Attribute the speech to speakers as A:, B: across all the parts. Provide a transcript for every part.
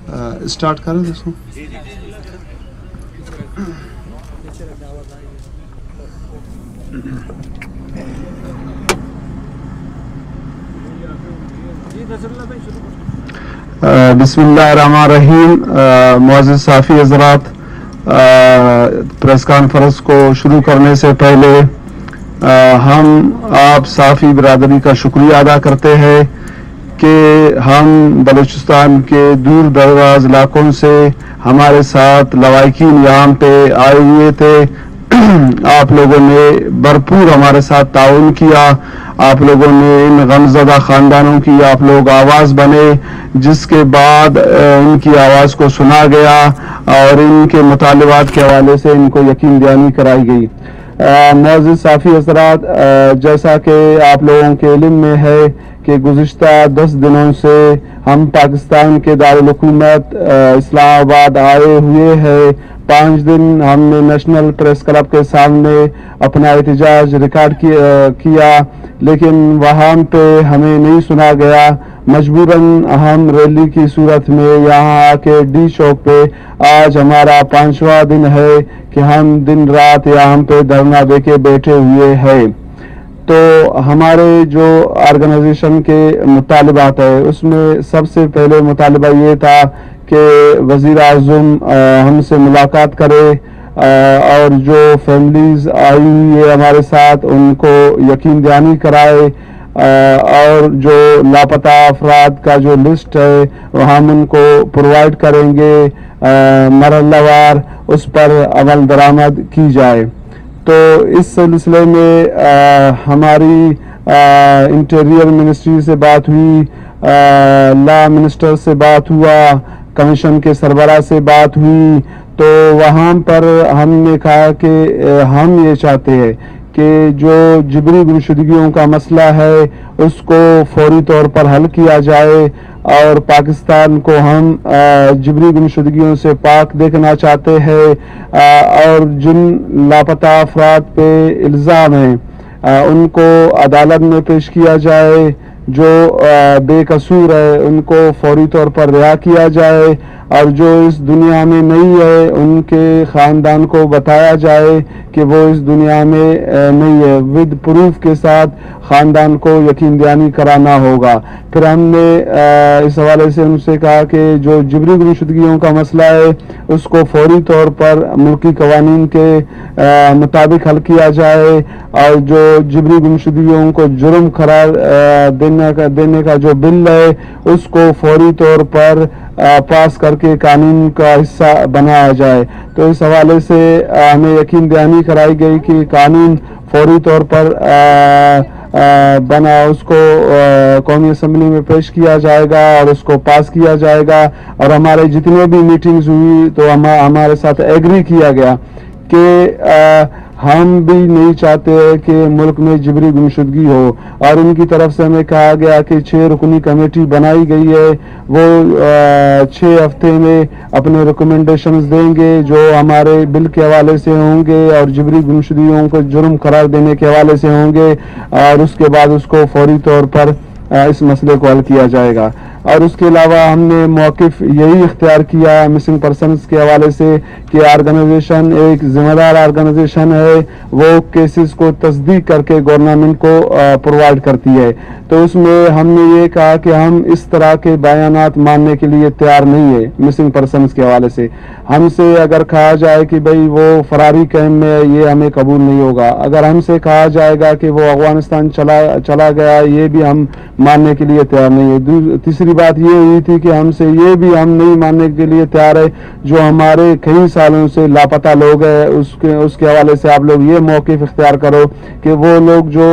A: Start کریں دوستوں. بسم اللہ الرحمن الرحیم. معزز صحافی حضرات، پریس کانفرنس کو شروع کرنے سے پہلے ہم آپ صحافی برادری کا شکریہ ادا کرتے ہیں کہ ہم بلوچستان کے دور دراز علاقوں سے ہمارے ساتھ لوائقین یہاں پہ آئے ہوئے تھے. آپ لوگوں نے بھرپور ہمارے ساتھ تعاون کیا. آپ لوگوں نے ان غمزدہ خاندانوں کی آپ لوگ آواز بنے، جس کے بعد ان کی آواز کو سنا گیا اور ان کے مطالبات کے حوالے سے ان کو یقین دہانی کرائی گئی. معزز صحافی حضرات، جیسا کہ آپ لوگوں کے علم میں ہے کہ گزشتہ 10 دنوں سے ہم پاکستان کے دارالحکومت اسلام آباد آئے ہوئے ہیں. 5 دن ہم نے نیشنل پریس کلب کے سامنے اپنا احتجاج ریکارڈ کیا، لیکن وہاں پہ ہمیں نہیں سنا گیا. مجبوراً ہم ریلی کی صورت میں یہاں آ کے ڈی چوک پہ آج ہمارا 5واں دن ہے کہ ہم دن رات یہاں پہ دھرنا دے کے بیٹھے ہوئے ہیں. تو ہمارے جو آرگنائزیشن کے مطالبات ہے اس میں سب سے پہلے مطالبہ یہ تھا کہ وزیر اعظم ہم سے ملاقات کرے اور جو فیملیز آئی ہوئی ہے ہمارے ساتھ ان کو یقین دہانی کرائے، اور جو لاپتہ افراد کا جو لسٹ ہے ہم ان کو پرووائڈ کریں گے مرحلہ وار، اس پر عمل درآمد کی جائے. تو اس سلسلے میں ہماری انٹیریئر منسٹری سے بات ہوئی، لا منسٹر سے بات ہوا، کمیشن کے سربراہ سے بات ہوئی. تو وہاں پر ہم نے کہا کہ ہم یہ چاہتے ہیں کہ جو جبری گمشدگیوں کا مسئلہ ہے اس کو فوری طور پر حل کیا جائے، اور پاکستان کو ہم جبری گمشدگیوں سے پاک دیکھنا چاہتے ہیں، اور جن لاپتہ افراد پہ الزام ہیں ان کو عدالت میں پیش کیا جائے، جو بے قصور ہے ان کو فوری طور پر رہا کیا جائے، اور جو اس دنیا میں نہیں ہے ان کے خاندان کو بتایا جائے کہ وہ اس دنیا میں نہیں ہے، ود پروف کے ساتھ خاندان کو یقین دہانی کرانا ہوگا. پھر ہم نے اس حوالے سے ان سے کہا کہ جو جبری گمشدگیوں کا مسئلہ ہے اس کو فوری طور پر ملکی قوانین کے مطابق حل کیا جائے، اور جو جبری گمشدگیوں کو جرم قرار دینے کا جو بل ہے اس کو فوری طور پر پاس کر کے قانون کا حصہ بنایا جائے. تو اس حوالے سے ہمیں یقین دہانی کرائی گئی کہ قانون فوری طور پر بنا اس کو قومی اسمبلی میں پیش کیا جائے گا اور اس کو پاس کیا جائے گا. اور ہمارے جتنے بھی میٹنگز ہوئی تو ہمارے ساتھ ایگری کیا گیا کہ ہم بھی نہیں چاہتے کہ ملک میں جبری گمشدگی ہو، اور ان کی طرف سے ہمیں کہا گیا کہ 6 رکنی کمیٹی بنائی گئی ہے، وہ 6 ہفتے میں اپنے ریکمنڈیشنز دیں گے جو ہمارے بل کے حوالے سے ہوں گے اور جبری گمشدگیوں کو جرم قرار دینے کے حوالے سے ہوں گے، اور اس کے بعد اس کو فوری طور پر اس مسئلے کو حل کیا جائے گا. اور اس کے علاوہ ہم نے موقف یہی اختیار کیا مسنگ پرسنز کے حوالے سے کہ آرگنائزیشن ایک ذمہ دار آرگنائزیشن ہے، وہ کیسز کو تصدیق کر کے گورنمنٹ کو پرووائڈ کرتی ہے. تو اس میں ہم نے یہ کہا کہ ہم اس طرح کے بیانات ماننے کے لیے تیار نہیں ہے. مسنگ پرسنز کے حوالے سے ہم سے اگر کہا جائے کہ بھئی وہ فراری کیمپ میں یہ ہمیں قبول نہیں ہوگا، اگر ہم سے کہا جائے گا کہ وہ افغانستان چلا گیا، یہ بھی ہم ماننے کے لیے تیار نہیں ہے. تیسری بات یہ ہوئی تھی کہ ہم سے یہ بھی ہم نہیں ماننے کے لیے تیار ہے جو ہمارے کئی سالوں سے لاپتہ لوگ ہیں اس کے حوالے سے آپ لوگ یہ موقف اختیار کرو کہ وہ لوگ جو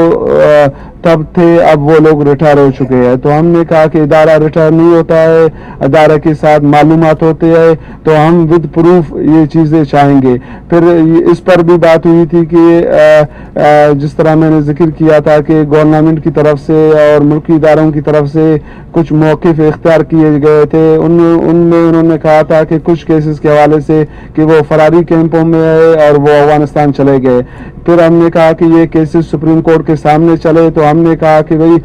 A: تب تھے اب وہ لوگ ریٹائر ہو چکے ہیں. تو ہم نے کہا کہ ادارہ ریٹائر نہیں ہوتا ہے، ادارہ کے ساتھ معلومات ہوتے ہیں، تو ہم ود پروف یہ چیزیں چاہیں گے. پھر اس پر بھی بات ہوئی تھی کہ جس طرح میں نے ذکر کیا تھا کہ گورنمنٹ کی طرف سے اور ملکی اداروں کی طرف سے کچھ موقف اختیار کیے گئے تھے، ان میں انہوں نے کہا تھا کہ کچھ کیسز کے حوالے سے کہ وہ فراری کیمپوں میں آئے اور وہ افغانستان چلے گئے۔ پھر ہم نے کہا کہ یہ کیسز سپریم کورٹ کے سامنے چلے، تو ہم نے کہا کہ بھئی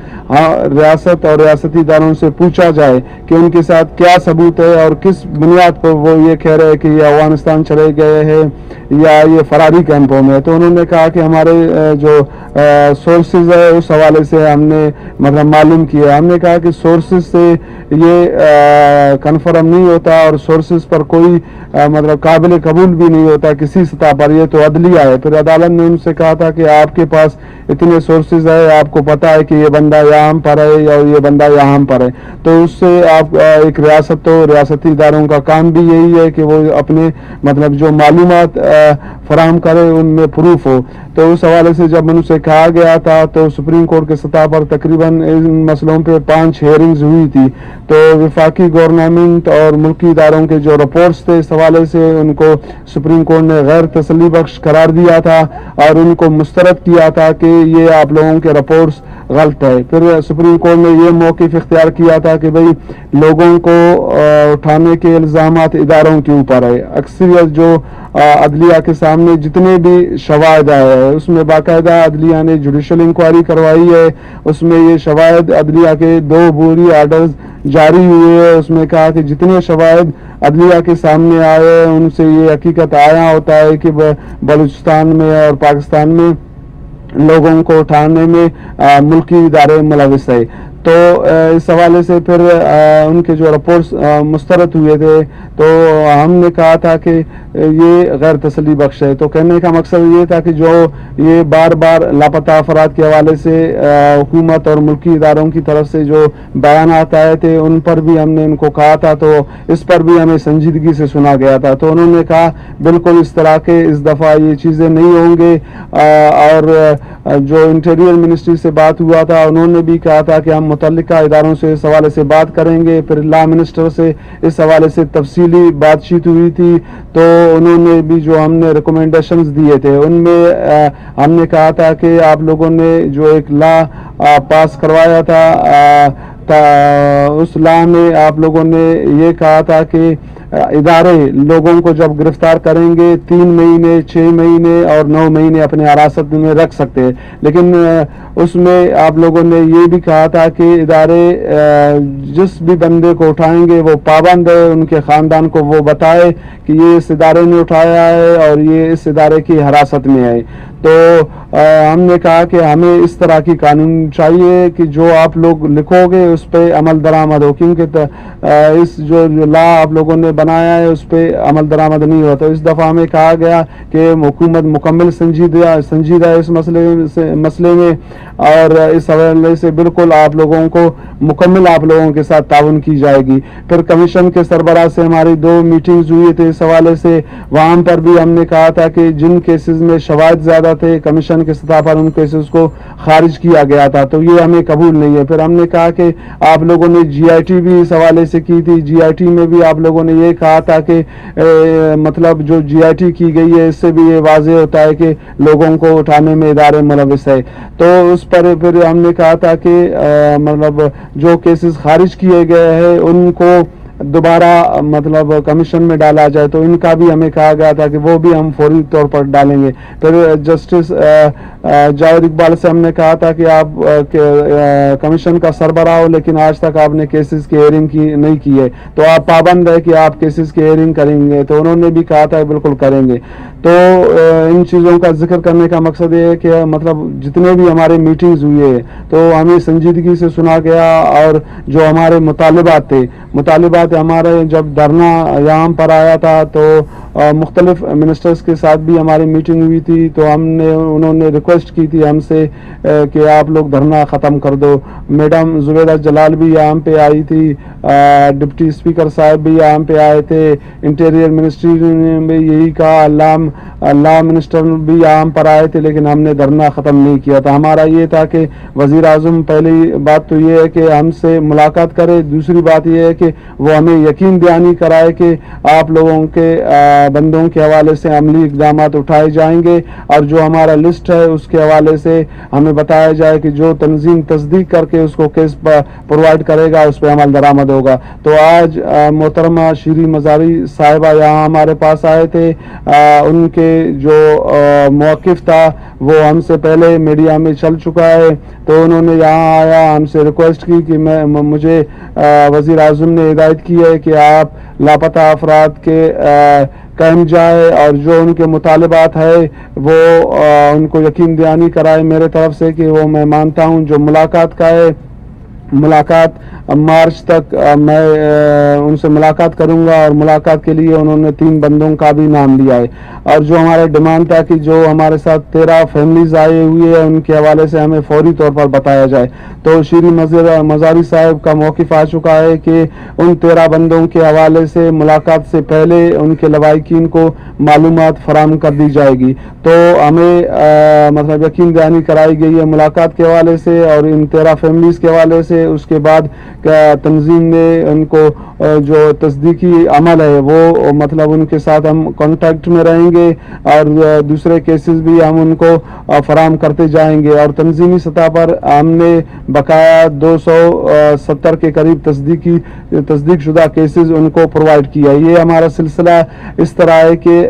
A: ریاست اور ریاستی اداروں سے پوچھا جائے کہ ان کے ساتھ کیا ثبوت ہے اور کس بنیاد پر وہ یہ کہہ رہے کہ یہ افغانستان چلے گئے ہیں یا یہ فراری کیمپوں میں۔ تو انہوں نے کہا کہ ہمارے جو سورسز ہے اس حوالے سے ہم نے مطلب معلوم کیا۔ ہم نے کہا کہ سورسز سے یہ کنفرم نہیں ہوتا اور سورسز پر کوئی مطلب قابل قبول بھی نہیں ہوتا کسی سطح پر، یہ تو عدلیہ ہے۔ پھر عدالت نے ان سے کہا تھا کہ آپ کے پاس اتنے سورسز ہے، آپ کو پتا ہے کہ یہ بندہ یہاں پر ہے یا یہ بندہ یہاں پر ہے، تو اس سے آپ ایک ریاست تو ریاستی اداروں کا کام بھی یہی ہے کہ وہ اپنے مطلب جو معلومات فراہم کرے ان میں پروف ہو۔ تو اس حوالے سے جب ان سے کہا گیا تھا تو سپریم کورٹ کے سطح پر تقریباً ان مسئلوں پہ 5 ہیئرنگز ہوئی تھی، تو وفاقی گورنمنٹ اور ملکی اداروں کے جو رپورٹس تھے اس حوالے سے ان کو سپریم کورٹ نے غیر تسلی بخش قرار دیا تھا اور ان کو مسترد کیا تھا کہ یہ آپ لوگوں کے رپورٹس غلط ہے۔ پھر سپریم کورٹ نے یہ موقف اختیار کیا تھا کہ بھئی لوگوں کو اٹھانے کے الزامات اداروں کے اوپر ہے۔ اکثریت جو عدلیہ کے سامنے جتنے بھی شواہد آئے ہیں اس میں باقاعدہ عدلیہ نے جوڈیشل انکوائری کروائی ہے، اس میں یہ شواہد عدلیہ کے 2 عبوری آرڈرز جاری ہوئے ہیں، اس میں کہا کہ جتنے شواہد عدلیہ کے سامنے آئے ہیں ان سے یہ حقیقت آیا ہوتا ہے کہ بلوچستان میں اور پاکستان میں لوگوں کو اٹھانے میں ملکی ادارے ملوث ہے۔ تو اس حوالے سے پھر ان کے جو رپورٹس مسترد ہوئے تھے تو ہم نے کہا تھا کہ یہ غیر تسلی بخش ہے۔ تو کہنے کا مقصد یہ تھا کہ جو یہ بار بار لاپتہ افراد کے حوالے سے حکومت اور ملکی اداروں کی طرف سے جو بیانات آئے تھے ان پر بھی ہم نے ان کو کہا تھا، تو اس پر بھی ہمیں سنجیدگی سے سنا گیا تھا۔ تو انہوں نے کہا بالکل اس طرح کے اس دفعہ یہ چیزیں نہیں ہوں گے، اور جو انٹیریئر منسٹری سے بات ہوا تھا انہوں نے بھی کہا تھا کہ ہم متعلقہ اداروں سے اس حوالے سے بات کریں گے۔ پھر لا منسٹر سے اس حوالے سے تفصیلی بات چیت ہوئی تھی، تو انہوں نے بھی جو ہم نے ریکمنڈیشنز دیے تھے ان میں ہم نے کہا تھا کہ آپ لوگوں نے جو ایک لا پاس کروایا تھا، اس لا میں آپ لوگوں نے یہ کہا تھا کہ ادارے لوگوں کو جب گرفتار کریں گے 3 مہینے 6 مہینے اور 9 مہینے اپنے حراست میں رکھ سکتے ہیں، لیکن اس میں آپ لوگوں نے یہ بھی کہا تھا کہ ادارے جس بھی بندے کو اٹھائیں گے وہ پابند ہے، ان کے خاندان کو وہ بتائے کہ یہ اس ادارے نے اٹھایا ہے اور یہ اس ادارے کی حراست میں ہے۔ تو ہم نے کہا کہ ہمیں اس طرح کی قانون چاہیے کہ جو آپ لوگ لکھو گے اس پہ عمل درآمد ہو، کیونکہ اس جو لا آپ لوگوں نے بنایا ہے اس پہ عمل درآمد نہیں ہوتا۔ اس دفعہ ہمیں کہا گیا کہ حکومت مکمل سنجیدہ ہے اس مسئلے میں، اور اس حوالے سے بالکل آپ لوگوں کو مکمل آپ لوگوں کے ساتھ تعاون کی جائے گی۔ پھر کمیشن کے سربراہ سے ہماری 2 میٹنگز ہوئی تھی اس حوالے سے، وہاں پر بھی ہم نے کہا تھا کہ جن کیسز میں شواہد زیادہ تھے کمیشن کے سطح پر ان کیسز کو خارج کیا گیا تھا، تو یہ ہمیں قبول نہیں ہے۔ پھر ہم نے کہا کہ آپ لوگوں نے جی آئی ٹی بھی اس حوالے سے کی تھی، جی آئی ٹی میں بھی آپ لوگوں نے یہ کہا تھا کہ مطلب جو جی آئی ٹی کی گئی ہے اس سے بھی یہ واضح ہوتا ہے کہ لوگوں کو اٹھانے میں ادارے ملوث ہے۔ تو اس پر پھر ہم نے کہا تھا کہ مطلب جو کیسز خارج کیے گئے ہیں ان کو دوبارہ مطلب کمیشن میں ڈالا جائے، تو ان کا بھی ہمیں کہا گیا تھا کہ وہ بھی ہم فوری طور پر ڈالیں گے۔ پھر جسٹس جاوید اقبال سے ہم نے کہا تھا کہ آپ کمیشن کا سربراہ ہو لیکن آج تک آپ نے کیسز کی ہیئرنگ نہیں کی ہے، تو آپ پابند ہے کہ آپ کیسز کی ہیئرنگ کریں گے، تو انہوں نے بھی کہا تھا بالکل کریں گے۔ تو ان چیزوں کا ذکر کرنے کا مقصد یہ ہے کہ مطلب جتنے بھی ہمارے میٹنگز ہوئے تو ہمیں سنجیدگی سے سنا گیا، اور جو ہمارے مطالبات ہمارے جب دھرنا یہاں پر آیا تھا تو مختلف منسٹرز کے ساتھ بھی ہماری میٹنگ ہوئی تھی، تو انہوں نے ریکویسٹ کی تھی ہم سے کہ آپ لوگ دھرنا ختم کر دو۔ میڈم زبیدہ جلال بھی یہاں پہ آئی تھی، ڈپٹی اسپیکر صاحب بھی یہاں پہ آئے تھے، انٹیریئر منسٹری نے بھی یہی کہا، لا منسٹر بھی یہاں پر آئے تھے، لیکن ہم نے دھرنا ختم نہیں کیا تھا۔ ہمارا یہ تھا کہ وزیر اعظم پہلی بات تو یہ ہے کہ ہم سے ملاقات کرے، دوسری بات یہ ہے کہ وہ ہمیں یقین دہانی کرائے کہ آپ لوگوں کے بندوں کے حوالے سے عملی اقدامات اٹھائے جائیں گے، اور جو ہمارا لسٹ ہے اس کے حوالے سے ہمیں بتایا جائے کہ جو تنظیم تصدیق کر کے اس کو کیس پرووائڈ کرے گا اس پہ عمل درآمد ہوگا۔ تو آج محترمہ شیریں مزاری صاحبہ یہاں ہمارے پاس آئے تھے، ان کے جو موقف تھا وہ ہم سے پہلے میڈیا میں چل چکا ہے، تو انہوں نے یہاں آیا ہم سے ریکویسٹ کی کہ مجھے وزیر اعظم نے ہدایت کی ہے کہ آپ لاپتہ افراد کے قائم جائے اور جو ان کے مطالبات ہے وہ ان کو یقین دہانی کرائے میرے طرف سے کہ وہ میں مانتا ہوں جو ملاقات کا ہے، ملاقات مارچ تک میں ان سے ملاقات کروں گا، اور ملاقات کے لیے انہوں نے 3 بندوں کا بھی نام لیا ہے، اور جو ہمارے ڈیمانڈ تھا کہ جو ہمارے ساتھ 13 فیملیز آئے ہوئی ہیں ان کے حوالے سے ہمیں فوری طور پر بتایا جائے۔ تو شیریں مزاری صاحب کا موقف آ چکا ہے کہ ان 13 بندوں کے حوالے سے ملاقات سے پہلے ان کے لواحقین کو معلومات فراہم کر دی جائے گی۔ تو ہمیں مطلب یقین دہانی کرائی گئی ہے ملاقات کے حوالے سے اور ان 13 فیملیز کے حوالے سے۔ اس کے بعد تنظیم نے ان کو جو تصدیقی عمل ہے وہ مطلب ان کے ساتھ ہم کانٹیکٹ میں رہیں گے، اور دوسرے کیسز بھی ہم ان کو فراہم کرتے جائیں گے، اور تنظیمی سطح پر ہم نے بقایا 270 کے قریب تصدیق شدہ کیسز ان کو پرووائڈ کیا۔ یہ ہمارا سلسلہ اس طرح ہے کہ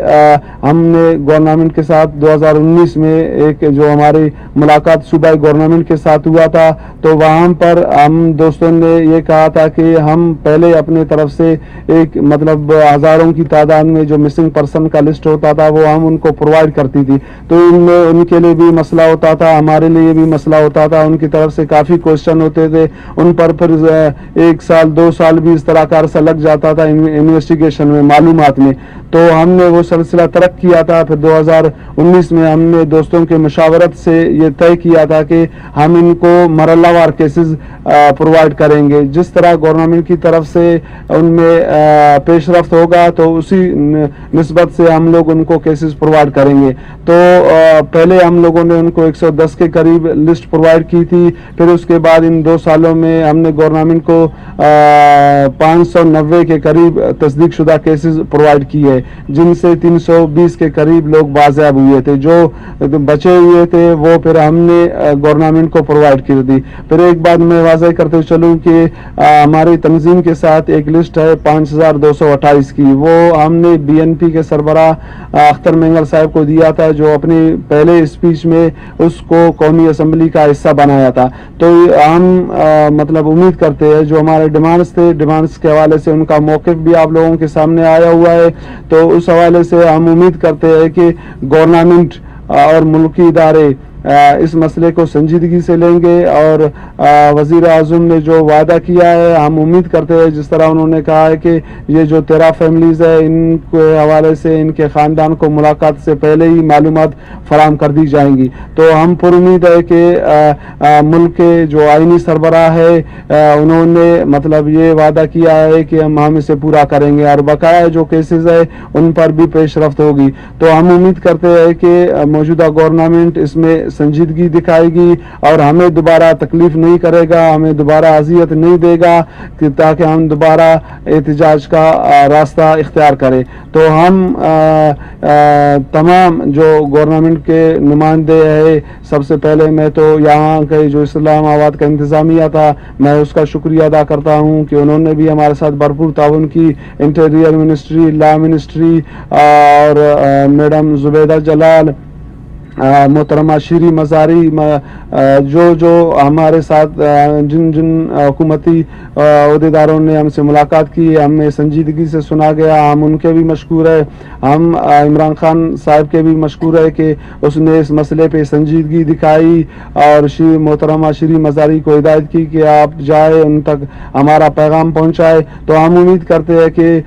A: ہم نے گورنمنٹ کے ساتھ 2019 میں ایک جو ہماری ملاقات صوبائی گورنمنٹ کے ساتھ ہوا تھا، تو وہاں پر ہم دوستوں نے یہ کہا تھا کہ ہم پہلے اپنے طرف سے ایک مطلب ہزاروں کی تعداد میں جو مسنگ پرسن کا لسٹ ہوتا تھا وہ ہم ان کو پرووائڈ کرتی تھی، تو ان میں ان کے لیے بھی مسئلہ ہوتا تھا، ہمارے لیے بھی مسئلہ ہوتا تھا، ان کی طرف سے کافی کوشچن ہوتے تھے، ان پر پھر 1 سال 2 سال بھی اس طرح کا عرصہ لگ جاتا تھا انویسٹیگیشن میں، معلومات میں۔ تو ہم نے وہ سلسلہ ترک کیا تھا، پھر 2019 میں ہم نے دوستوں کے مشاورت سے یہ طے کیا تھا کہ ہم ان کو مرحلہ وار کیسز پرووائڈ کریں گے، جس طرح گورنمنٹ کی طرف سے ان میں پیش رفت ہوگا تو اسی نسبت سے ہم لوگ ان کو کیسز پرووائڈ کریں گے۔ تو پہلے ہم لوگوں نے ان کو 110 کے قریب لسٹ پرووائڈ کی تھی، پھر اس کے بعد ان 2 سالوں میں ہم نے گورنمنٹ کو 590 کے قریب تصدیق شدہ کیسز پرووائڈ کیے، جن سے 320 کے قریب لوگ بازیاب ہوئے تھے، جو بچے ہوئے تھے وہ پھر ہم نے گورنمنٹ کو پرووائڈ کر دی۔ پھر ایک بات میں واضح کرتے چلوں کہ ہماری تنظیم کے ساتھ ایک لسٹ ہے 5228 کی، وہ ہم نے BNP کے سربراہ اختر مینگل صاحب کو دیا تھا، جو اپنی پہلے اسپیچ میں اس کو قومی اسمبلی کا حصہ بنایا تھا۔ تو ہم مطلب امید کرتے ہیں جو ہمارے ڈیمانڈز تھے، ڈیمانڈز کے حوالے سے ان کا موقف بھی آپ لوگوں کے سامنے آیا ہوا ہے، تو اس حوالے سے ہم امید کرتے ہیں کہ گورنمنٹ اور ملکی ادارے اس مسئلے کو سنجیدگی سے لیں گے، اور وزیر اعظم نے جو وعدہ کیا ہے ہم امید کرتے ہیں جس طرح انہوں نے کہا ہے کہ یہ جو 13 فیملیز ہے ان کے حوالے سے ان کے خاندان کو ملاقات سے پہلے ہی معلومات فراہم کر دی جائیں گی۔ تو ہم پر امید ہے کہ ملک کے جو آئینی سربراہ ہے انہوں نے مطلب یہ وعدہ کیا ہے کہ ہم اسے پورا کریں گے، اور بقایا جو کیسز ہے ان پر بھی پیش رفت ہوگی۔ تو ہم امید کرتے ہیں کہ موجودہ گورنمنٹ اس میں سنجیدگی دکھائے گی اور ہمیں دوبارہ تکلیف نہیں کرے گا، ہمیں دوبارہ اذیت نہیں دے گا، تاکہ ہم دوبارہ احتجاج کا راستہ اختیار کریں۔ تو ہم تمام جو گورنمنٹ کے نمائندے ہیں، سب سے پہلے میں تو یہاں کے جو اسلام آباد کا انتظامیہ تھا میں اس کا شکریہ ادا کرتا ہوں کہ انہوں نے بھی ہمارے ساتھ بھرپور تعاون کی، انٹیریئر منسٹری، لا منسٹری اور میڈم زبیدہ جلال، محترمہ شیریں مزاری، جو ہمارے ساتھ جن حکومتی عہدیداروں نے ہم سے ملاقات کی، ہمیں سنجیدگی سے سنا گیا، ہم ان کے بھی مشکور ہے، ہم عمران خان صاحب کے بھی مشکور ہے کہ اس نے اس مسئلے پہ سنجیدگی دکھائی اور محترمہ شیریں مزاری کو ہدایت کی کہ آپ جائے ان تک ہمارا پیغام پہنچائے۔ تو ہم امید کرتے ہیں کہ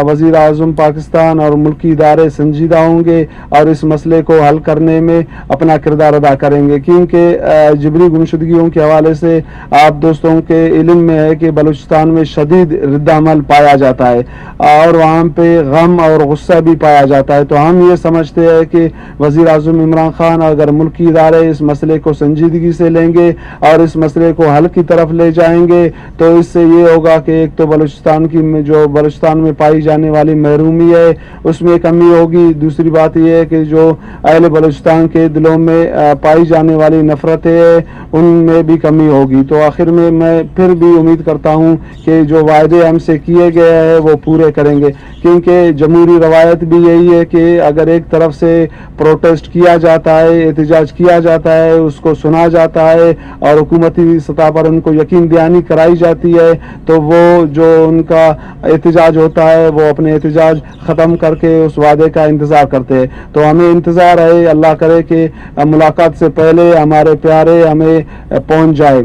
A: وزیر اعظم پاکستان اور ملکی ادارے سنجیدہ ہوں گے اور اس مسئلے کو حل کرنے کرنے میں اپنا کردار ادا کریں گے، کیونکہ جبری گمشدگیوں کے حوالے سے آپ دوستوں کے علم میں ہے کہ بلوچستان میں شدید رد عمل پایا جاتا ہے اور وہاں پہ غم اور غصہ بھی پایا جاتا ہے. تو ہم یہ سمجھتے ہیں کہ وزیر اعظم عمران خان اگر ملکی ادارے اس مسئلے کو سنجیدگی سے لیں گے اور اس مسئلے کو حل کی طرف لے جائیں گے تو اس سے یہ ہوگا کہ ایک تو بلوچستان میں پائی جانے والی محرومی ہے اس میں کمی ہوگی. دوسری بات یہ ہے کہ جو اہل بلوچستان کے دلوں میں پائی جانے والی نفرتیں ہیں ان میں بھی کمی ہوگی. تو آخر میں پھر بھی امید کرتا ہوں کہ جو وعدے ہم سے کیے گئے ہیں وہ پورے کریں گے، کیونکہ جمہوری روایت بھی یہی ہے کہ اگر ایک طرف سے پروٹیسٹ کیا جاتا ہے، احتجاج کیا جاتا ہے، اس کو سنا جاتا ہے اور حکومتی سطح پر ان کو یقین دہانی کرائی جاتی ہے تو وہ جو ان کا احتجاج ہوتا ہے وہ اپنے احتجاج ختم کر کے اس وعدے کا انتظار کرتے ہیں. تو ہمیں انتظار ہے، اللہ کرے کہ ملاقات سے پہلے ہمارے پیارے ہمیں پہنچ جائے.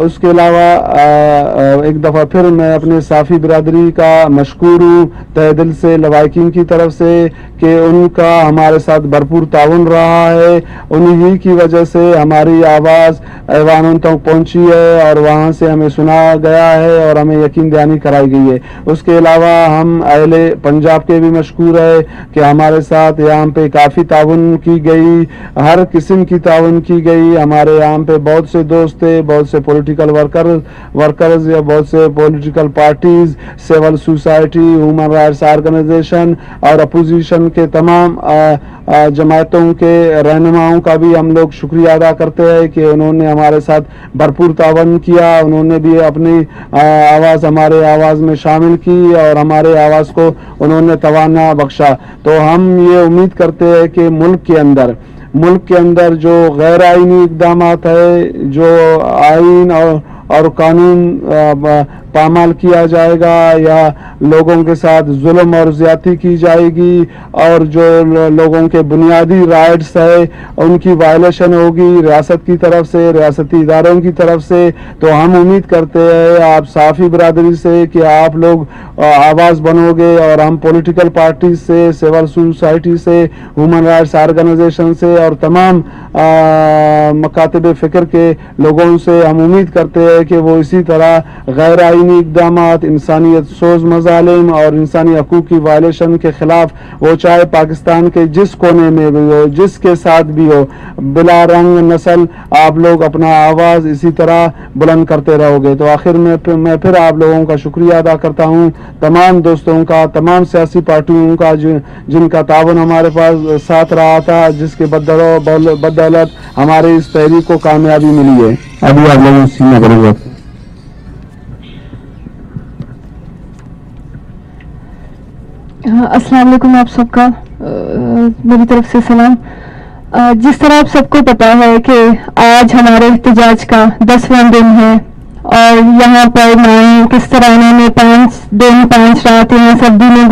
A: اس کے علاوہ ایک دفعہ پھر میں اپنے صافی برادری کا مشکور ہوں تہ دل سے لوائقین کی طرف سے کہ ان کا ہمارے ساتھ بھرپور تعاون رہا ہے. انہی کی وجہ سے ہماری آواز ایوانوں تک پہنچی ہے اور وہاں سے ہمیں سنا گیا ہے اور ہمیں یقین دہانی کرائی گئی ہے. اس کے علاوہ ہم اہل پنجاب کے بھی مشکور ہے کہ ہمارے ساتھ یہاں پہ کافی تعاون کی گئی، ہر قسم کی تعاون کی گئی. ہمارے یہاں پہ بہت سے دوست تھے، بہت سے پولیٹیکل ورکرز یا بہت سے political parties, civil society, human rights organisation اور اپوزیشن کے تمام جماعتوں کے رہنماؤں کا بھی ہم لوگ شکریہ ادا کرتے ہیں کہ انہوں نے ہمارے ساتھ بھرپور تعاون کیا. انہوں نے بھی اپنی آواز ہمارے آواز میں شامل کی اور ہمارے آواز کو انہوں نے توانہ بخشا. تو ہم یہ امید کرتے ہیں کہ ملک کے اندر جو غیر آئینی اقدامات ہے، جو آئین اور قانون پامال کیا جائے گا یا لوگوں کے ساتھ ظلم اور زیادتی کی جائے گی اور جو لوگوں کے بنیادی رائٹس ہے ان کی وائلیشن ہوگی ریاست کی طرف سے، ریاستی اداروں کی طرف سے، تو ہم امید کرتے ہیں آپ صافی برادری سے کہ آپ لوگ آواز بنو گے اور ہم پولیٹیکل پارٹیز سے، سول سوسائٹی سے، ہیومن رائٹس آرگنائزیشن سے اور تمام مکاتب فکر کے لوگوں سے ہم امید کرتے ہیں کہ وہ اسی طرح غیر آئینی اقدامات، انسانیت سوز مظالم اور انسانی حقوق کی وائلیشن کے خلاف وہ چاہے پاکستان کے جس کونے میں بھی ہو، جس کے ساتھ بھی ہو، بلا رنگ نسل آپ لوگ اپنا آواز اسی طرح بلند کرتے رہو گے. تو آخر میں پھر آپ لوگوں کا شکریہ ادا کرتا ہوں، تمام دوستوں کا، تمام سیاسی پارٹیوں کا جن کا تعاون ہمارے پاس ساتھ رہا تھا، جس کے بدولت ہماری اس تحریک کو کامیابی ملی ہے. ابھی آپ لوگوں سے میں کروں گا.
B: السلام علیکم، آپ سب کا میری طرف سے سلام. جس طرح آپ سب کو پتا ہے کہ آج ہمارے احتجاج کا 10واں دن ہے اور یہاں پر کس طرح انہوں نے 5 دن 5 رات یہاں سردی میں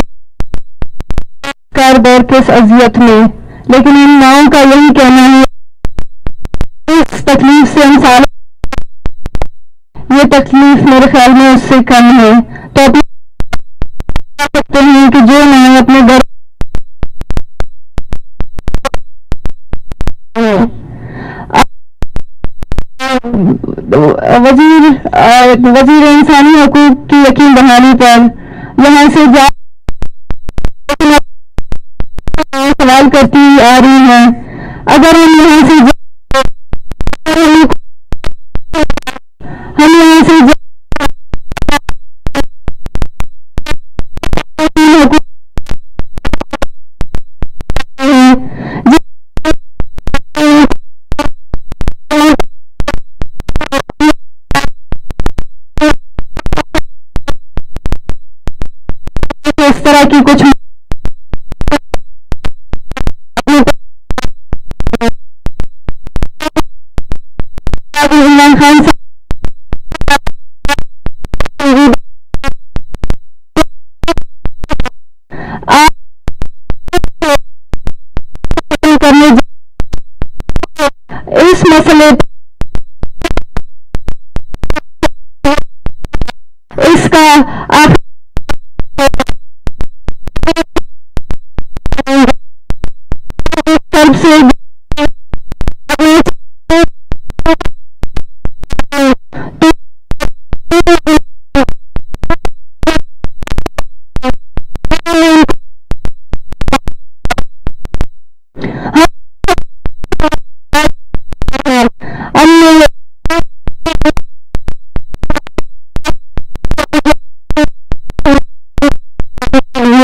B: بور کس اذیت میں، لیکن ان ماؤں کا یہی کہنا ہے اس تکلیف سے ہم سارے، یہ تکلیف میرے خیال میں اس سے کم ہے. تو اپنے سکتے ہیں کہ جو میں اپنے گھر وزیر انسانی حقوق کی یقین دہانی پر یہاں سے سوال کرتی آ رہی ہیں. اگر ہم یہاں سے اس طرح کی کچھ عمران خان کرنے اس مسئلے اس کا طرف سے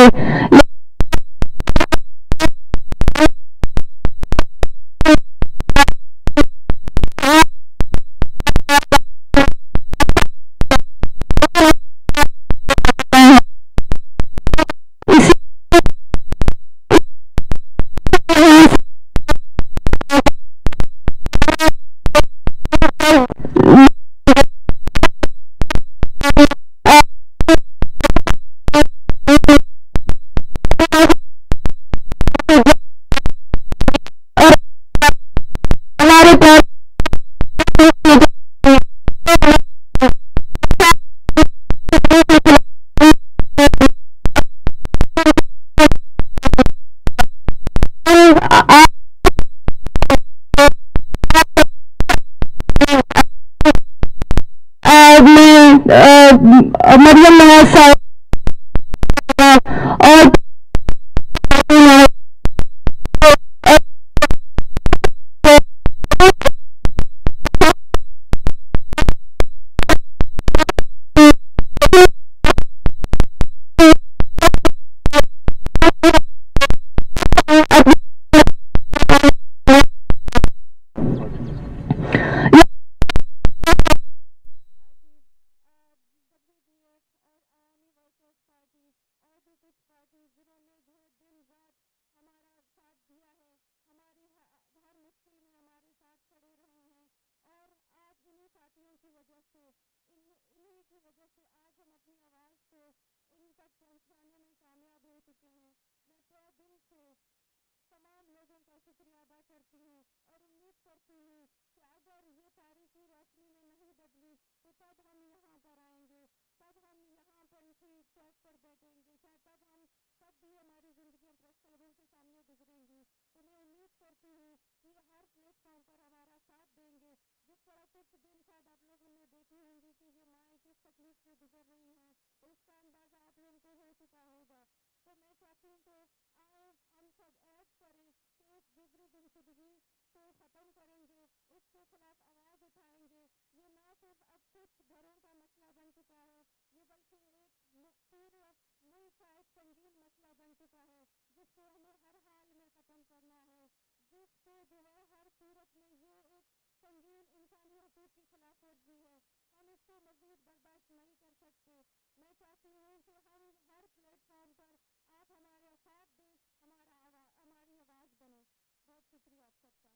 B: گے. مریم نواز صاحب اور تمام لوگوں کا شکریہ ادا کرتی ہوں اور امید کرتی ہوں کہ اگر یہ تاریخی روشنی میں نہیں بدلی تو تب ہم یہاں پر آئیں گے، تب ہم یہاں پر اسی چوک پر بیٹھیں گے، شاید تب بھی ہماری زندگیاں پریس کلبوں کے سامنے گزریں گی. تو میں امید کرتی ہوں کہ ہر پلیٹ فارم پر ہمارا ساتھ دیں گے. جس طرح کچھ دن شاید آپ لوگوں نے دیکھی ہوں گی کہ یہ مائیں کس تکلیف سے گزر رہی ہیں، تو اس کا اندازہ آپ لوگوں کو ہو چکا ہوگا. تو میں چاہتی ہوں کہ آئے ہم سب عہد کریں کہ اس جبری گمشدگی کو ختم کریں گے، اس کے خلاف آواز اٹھائیں گے. یہ نہ صرف اب کچھ گھروں کا مسئلہ بن چکا ہے، یہ بلکہ ایک پورے ملک کا ایک سنگین مسئلہ بن چکا ہے جس کو ہمیں ہر حال میں ختم کرنا ہے، جس کو جو ہے ہر صورت میں یہ ایک سنگین انسانی حقوق کی خلاف ورزی ہے. ہم اس کو مزید برداشت نہیں کر سکتے. میں چاہتی ہوں کہ ہم ہر پلیٹ فارم پر آپ ہمارا ساتھ دیں، ہماری آواز بنیں. بہت شکریہ آپ سب کا.